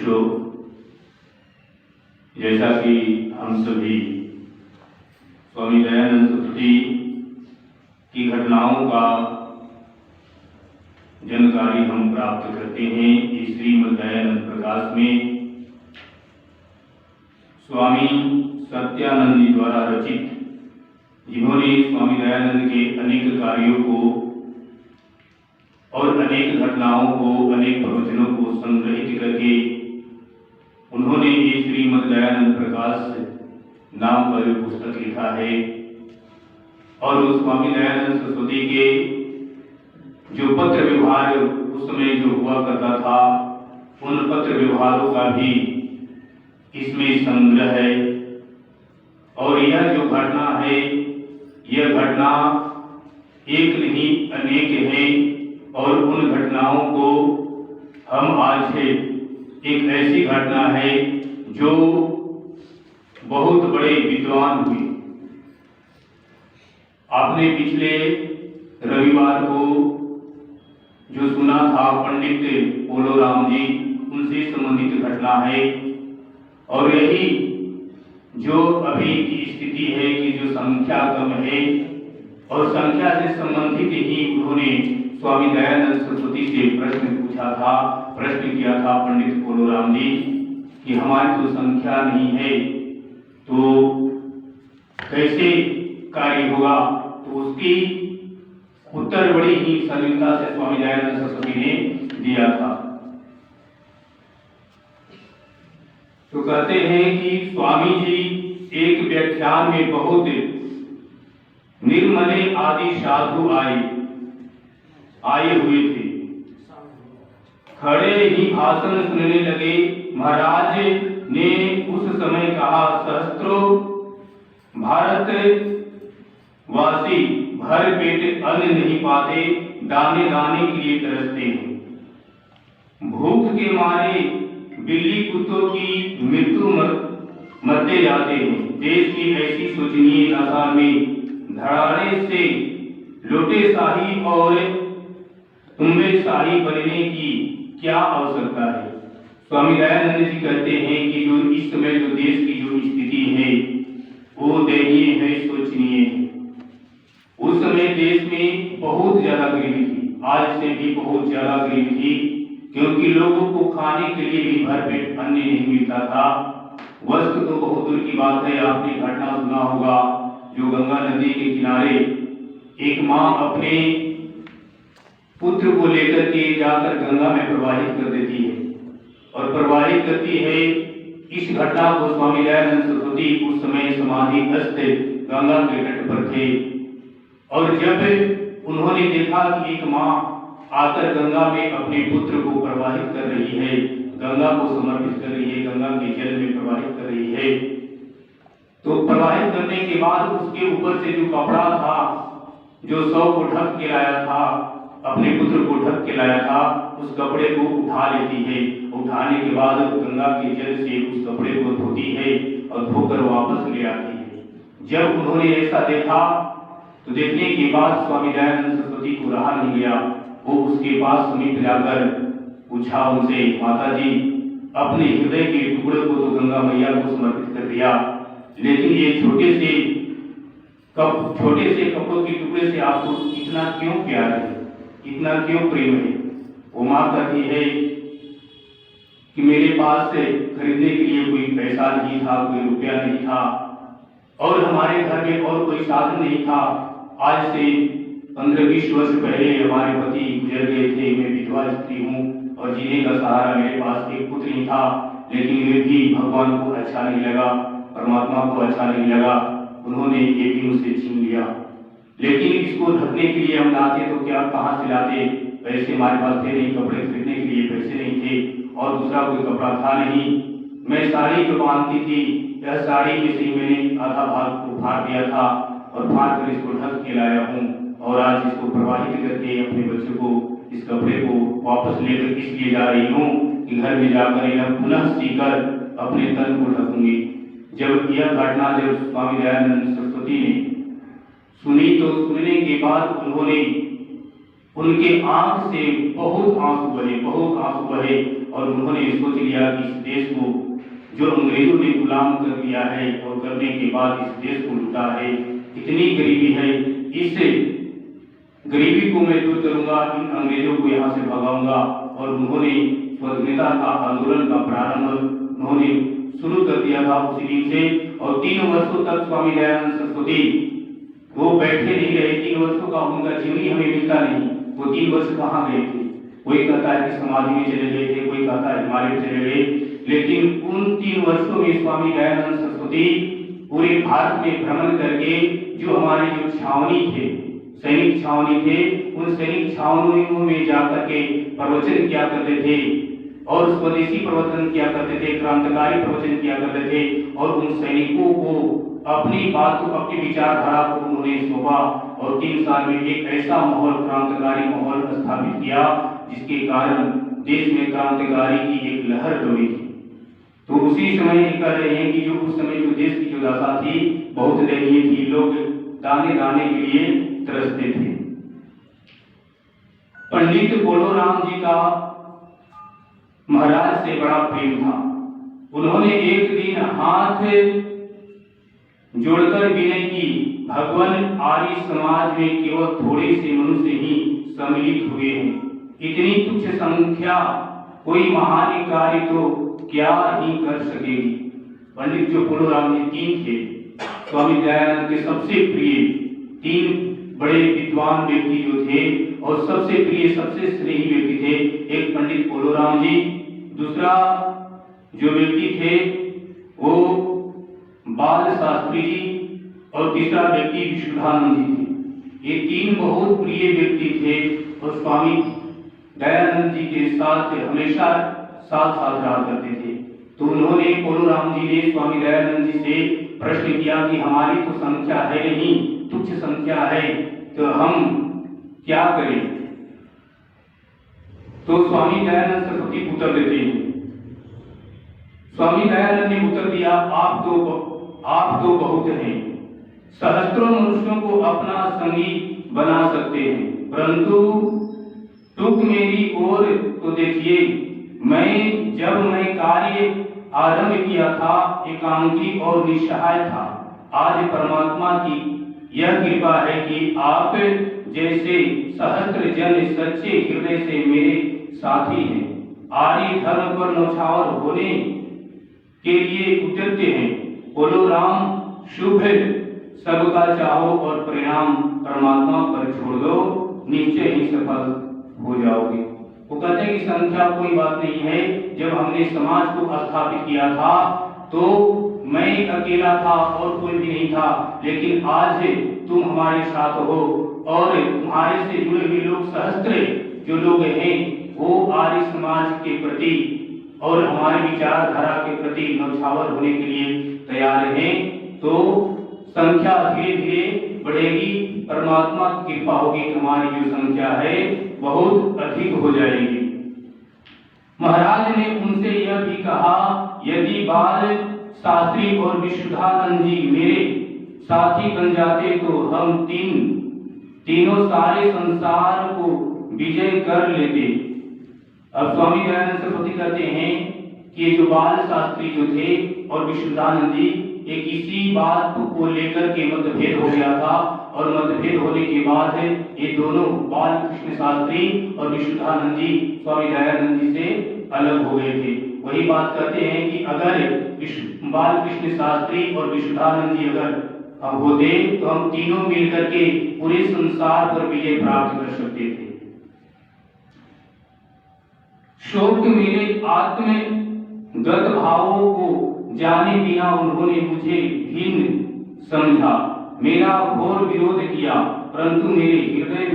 पुरुषों, जैसा कि हम सभी स्वामी दयानंद सरस्वती की घटनाओं का जानकारी हम प्राप्त करते हैं। इस श्रीमद् दयानंद प्रकाश में स्वामी सत्यानंद जी द्वारा रचित, जिन्होंने स्वामी दयानंद के अनेक कार्यों को और अनेक घटनाओं को, अनेक प्रवचनों को संग्रहित करके उन्होंने ये श्रीमद् दयानंद प्रकाश नाम पर पुस्तक लिखा है। और उस स्वामी दयानंद सरस्वती के जो पत्र व्यवहार उस समय जो हुआ करता था, उन पत्र व्यवहारों का भी इसमें संग्रह है। और यह जो घटना है, यह घटना एक नहीं अनेक है। और उन घटनाओं को हम आज एक ऐसी घटना है जो बहुत बड़े विद्वान हुए। आपने पिछले रविवार को जो सुना था, पंडित पोलोराम जी, उनसे संबंधित घटना है। और यही जो अभी की स्थिति है कि जो संख्या कम है, और संख्या से संबंधित ही उन्होंने स्वामी दयानंद सरस्वती से प्रश्न पूछा था, प्रश्न किया था पंडित पोलोराम जी कि हमारी तो संख्या नहीं है तो कैसे कार्य होगा। तो उसकी उत्तर बड़ी ही सरलता से स्वामी दयानंद सरस्वती ने दिया था। तो कहते हैं कि स्वामी जी एक व्याख्यान में बहुत निर्मले आदि साधु आए हुए थे। खड़े ही भाषण सुनने लगे। महाराज ने उस समय कहा, सहस्त्रों भारतवासी भर पेट अन्न नहीं पाते, दाने दाने के लिए तरसते हैं। भूख के मारे बिल्ली कुत्तों की मृत्यु मरते जाते हैं। देश की ऐसी शोचनीय दशा में धड़ाड़े से लोटे शाही और तुम्बे शाही बनने की क्या आवश्यकता है। स्वामी दयानंद जी कहते हैं कि जो इस समय जो देश की जो स्थिति है वो दयनीय है, शोचनीय है। उस समय देश में बहुत ज्यादा गरीबी थी, आज से भी बहुत ज्यादा गरीबी थी, क्योंकि लोगों को खाने के लिए भी भरपेट अन्न नहीं मिलता था। वस्त्र तो बहुत दूर की बात है। आपने घटना सुना होगा, जो गंगा नदी के किनारे एक माँ अपने पुत्र को लेकर के जाकर गंगा में प्रवाहित कर देती है और प्रवाहित करती है। इस घटना को स्वामी दयानंद सरस्वती उस समय समाधिस्थ गंगा के तट पर थे। और जब उन्होंने देखा कि एक माँ आकर गंगा में अपने पुत्र को प्रवाहित कर रही है, गंगा को समर्पित कर रही है, गंगा के जल में प्रवाहित कर रही है, तो प्रवाहित करने के बाद उसके ऊपर से जो कपड़ा था, जो शव को ढक के लाया था, अपने पुत्र को ढक के लाया था, उस कपड़े को उठा लेती है। उठाने के बाद गंगा के जल से उस कपड़े को धोती है और धोकर वापस ले आती है। जब उन्होंने ऐसा देखा तो देखने के बाद स्वामी दयानंद सरस्वती को रहा नहीं गया। वो उसके पास समीप जाकर पूछा उनसे, माता जी, अपने हृदय के टुकड़े को तो गंगा मैया को समर्पित कर दिया, लेकिन ये छोटे से कपड़ों के टुकड़े से आपको इतना क्यों प्यार है, इतना क्यों प्रेम है। वो माँ कहती है कि मेरे पास से खरीदने के लिए कोई पैसा नहीं था, कोई रुपया नहीं था, और हमारे घर में और कोई साधन नहीं था। आज से 15-20 वर्ष पहले हमारे पति गुजर गए थे। मैं विधवा स्त्री हूँ और जीने का सहारा मेरे पास एक पुत्र ही था, लेकिन ये भी भगवान को अच्छा नहीं लगा, परमात्मा को अच्छा नहीं लगा, उन्होंने ये भी मुझसे छीन लिया। लेकिन इसको ढकने के लिए हम लाते तो क्या, कहाँ से लाते, पैसे हमारे पास थे नहीं, कपड़े खरीदने के लिए पैसे नहीं थे, और दूसरा कोई कपड़ा था नहीं। मैं साड़ी जो बांधती थी, यह साड़ी में से मैंने आधा भाग को फाड़ दिया था और फाड़ कर इसको ढक के लाया हूँ, और आज इसको प्रवाहित करके अपने बच्चों को इस कपड़े को वापस लेकर इसलिए जा रही हूँ कि घर में जाकर यह पुनः सीकर अपने तन को ढकूंगी। जब यह घटना जब स्वामी दयानंद सरस्वती ने सुनी तो सुनने के बाद उन्होंने, उनके आंख से बहुत आंसू बहे और उन्होंने सोच लिया कि इस देश को जो अंग्रेजों ने गुलाम कर लिया है और करने के बाद इस देश को लूटा है, इतनी गरीबी है, इस गरीबी को मैं दूर करूंगा, इन अंग्रेजों को यहाँ से भगाऊंगा। और उन्होंने स्वतंत्रता का आंदोलन का प्रारंभ उन्होंने शुरू कर दिया था उसी दिन से। और 3 वर्षों तक स्वामी दयानंद सरस्वती वो बैठे नहीं रहे। 3 वर्षों का उनका जीवन हमें मिलता नहीं। वो 3 वर्ष कहाँ गए थे? कोई कहता है कि समाधि में चले गए थे, कोई कहता है हिमालय में चले गए, लेकिन उन 3 वर्षों में स्वामी दयानंद सरस्वती पूरे भारत में भ्रमण करके जो हमारे जो छावनी थे, सैनिक छावनी थे, उन सैनिक छावनियों में जाकर के प्रवचन किया करते थे और स्वदेशी प्रवचन किया करते थे, क्रांतिकारी प्रवचन किया करते थे। और उन सैनिकों को अपनी बात को, अपनी विचारधारा को उन्होंने सौंपा और 3 साल में एक ऐसा माहौल, क्रांतिकारी माहौल स्थापित किया जिसके कारण देश में क्रांतिकारी की एक लहर दौड़ी थी। तो उसी समय कह रहे हैं कि जो उस समय जो देश की जो दशा थी बहुत दयनीय थी। लोग दाने दाने के लिए तरसते थे। पंडित बोलोराम जी का महाराज से बड़ा प्रेम था। उन्होंने एक दिन हाथ जोड़कर विनय की, भगवान आर्य समाज में केवल थोड़े से मनुष्य ही सम्मिलित हुए हैं। इतनी तुच्छ संख्या कोई महान कार्य तो क्या ही कर सकेगी। पंडित जो बोलोराम जी 3 थे, स्वामी दयानंद के सबसे प्रिय 3 बड़े विद्वान व्यक्ति जो थे और सबसे प्रिय, सबसे स्नेही व्यक्ति थे। एक पंडित बोलोराम जी, दूसरा जो व्यक्ति थे वो बाल शास्त्री जी और तीसरा व्यक्ति विशुद्धानंद जी थे। ये 3 बहुत प्रिय व्यक्ति थे और स्वामी दयानंद जी के साथ हमेशा साथ साथ रहा करते थे। तो उन्होंने, बोलोराम जी ने स्वामी दयानंद जी से प्रश्न किया कि हमारी तो संख्या है नहीं, तुच्छ संख्या है, तो हम क्या करें? तो स्वामी दयानंद सरस्वती उत्तर देते हैं। स्वामी दयानंद ने उत्तर दिया, आप तो बहुत हैं, सहस्त्रों मनुष्यों को अपना संगी बना सकते हैं, परंतु तुक मेरी ओर तो देखिए। जब मैं कार्य आरंभ किया था एकांकी और निस्सहाय था। आज परमात्मा की यह कृपा है कि आप जैसे सहस्त्र जन सच्चे हृदय से मेरे साथी हैं, आर्य धर्म पर नौछावर होने के लिए उतरते हैं। बोलो राम, शुभ सबका चाहो और परिणाम परमात्मा पर छोड़ दो, निश्चय ही सफल हो जाओगे। वो कहते हैं कि संख्या कोई बात नहीं है। जब हमने समाज को स्थापित किया था तो मैं अकेला था और कोई भी नहीं था, लेकिन आज तुम हमारे साथ हो और तुम्हारे से जुड़े हुए लोग सहस्त्र जो लोग हैं वो आर्य समाज के प्रति और हमारी विचारधारा के प्रति नौछावर होने के लिए तैयार हैं। तो संख्या धीरे धीरे बढ़ेगी, परमात्मा की कृपा होगी, हमारी जो संख्या है बहुत अधिक हो जाएगी। महाराज ने उनसे यह भी कहा, यदि बाल शास्त्री और विशुद्धानंद जी मेरे साथी बन जाते तो हम तीनों सारे संसार को विजय कर लेते। अब स्वामी दयानंद सरस्वती कहते हैं कि जो बाल शास्त्री जो थे और विशुद्धानंद जी, एक इसी बात को लेकर के मतभेद हो गया था और मतभेद होने के बाद ये दोनों बाल कृष्ण शास्त्री और विशुद्धानंद जी स्वामी दयानंद जी से अलग हो गए थे। वही बात कहते हैं कि अगर बाल कृष्ण शास्त्री और विशुद्धानंद जी अगर होते तो हम तीनों मिलकर के पूरे संसार पर विजय प्राप्त कर सकते थे। शोक मेरे आत्मगत भावों को जाने बिना उन्होंने मुझे भिन्न समझा, मेरा घोर विरोध किया, परंतु मेरे हृदय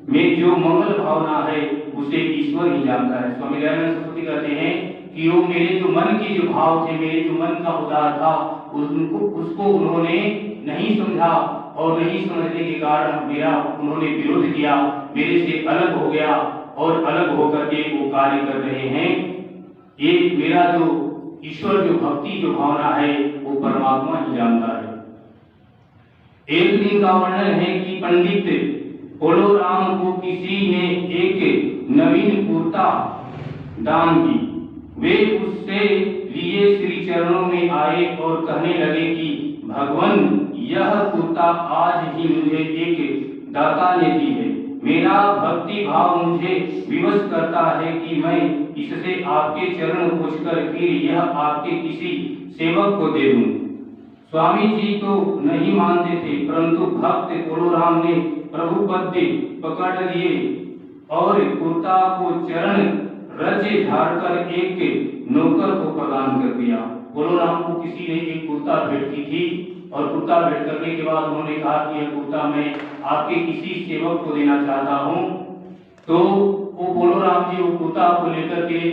में जो मंगल भावना है उसे ईश्वर ही जानता है। स्वामी दयानंद सरस्वती कहते हैं कि वो मेरे जो मन की जो भाव थे, मेरे जो मन का उद्गार था, उसको उन्होंने नहीं समझा और नहीं समझने के कारण मेरा उन्होंने विरोध किया, मेरे से अलग हो गया और अलग होकर के वो कार्य कर रहे हैं। ये मेरा जो ईश्वर जो भक्ति जो भावना है वो परमात्मा ही जानता है। एक दिन का वर्णन है कि पंडित बोलोराम को किसी ने एक नवीन कुर्ता दान की। वे उससे लिए श्री चरणों में आए और कहने लगे कि भगवान, यह कुर्ता आज ही मुझे एक दाता ने दी है। मेरा भक्ति भाव मुझे विवश करता है कि मैं इससे आपके चरण पोंछकर फिर यह आपके किसी सेवक को दे दूं। स्वामी जी तो नहीं मानते थे, परंतु भक्त कोलोराम ने प्रभु पद पकड़ लिए और कुर्ता को चरण रज झाड़कर एक नौकर को प्रदान कर दिया। कोलोराम को किसी ने एक कुर्ता भेंट की थी और कुर्ता भेंट करने के बाद उन्होंने कहा कि यह कुर्ता मैं आपके किसी सेवक को देना चाहता हूँ। तो वो कोलोराम जी वो कुर्ता को लेकर के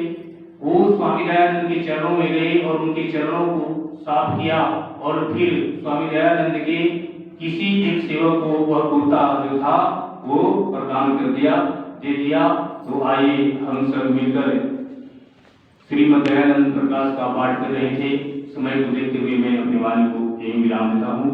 वो स्वामी दयानंद के चरणों में गए और उनके चरणों को साफ किया और फिर स्वामी दयानंद के किसी एक सेवक को वह कुर्ता जो था वो प्रदान कर दे दिया। तो आइए हम सब मिलकर श्रीमद् दयानंद प्रकाश का पाठ कर रहे थे। समय को देखते हुए मैं अपने वाणी को यही विराम देता हूँ।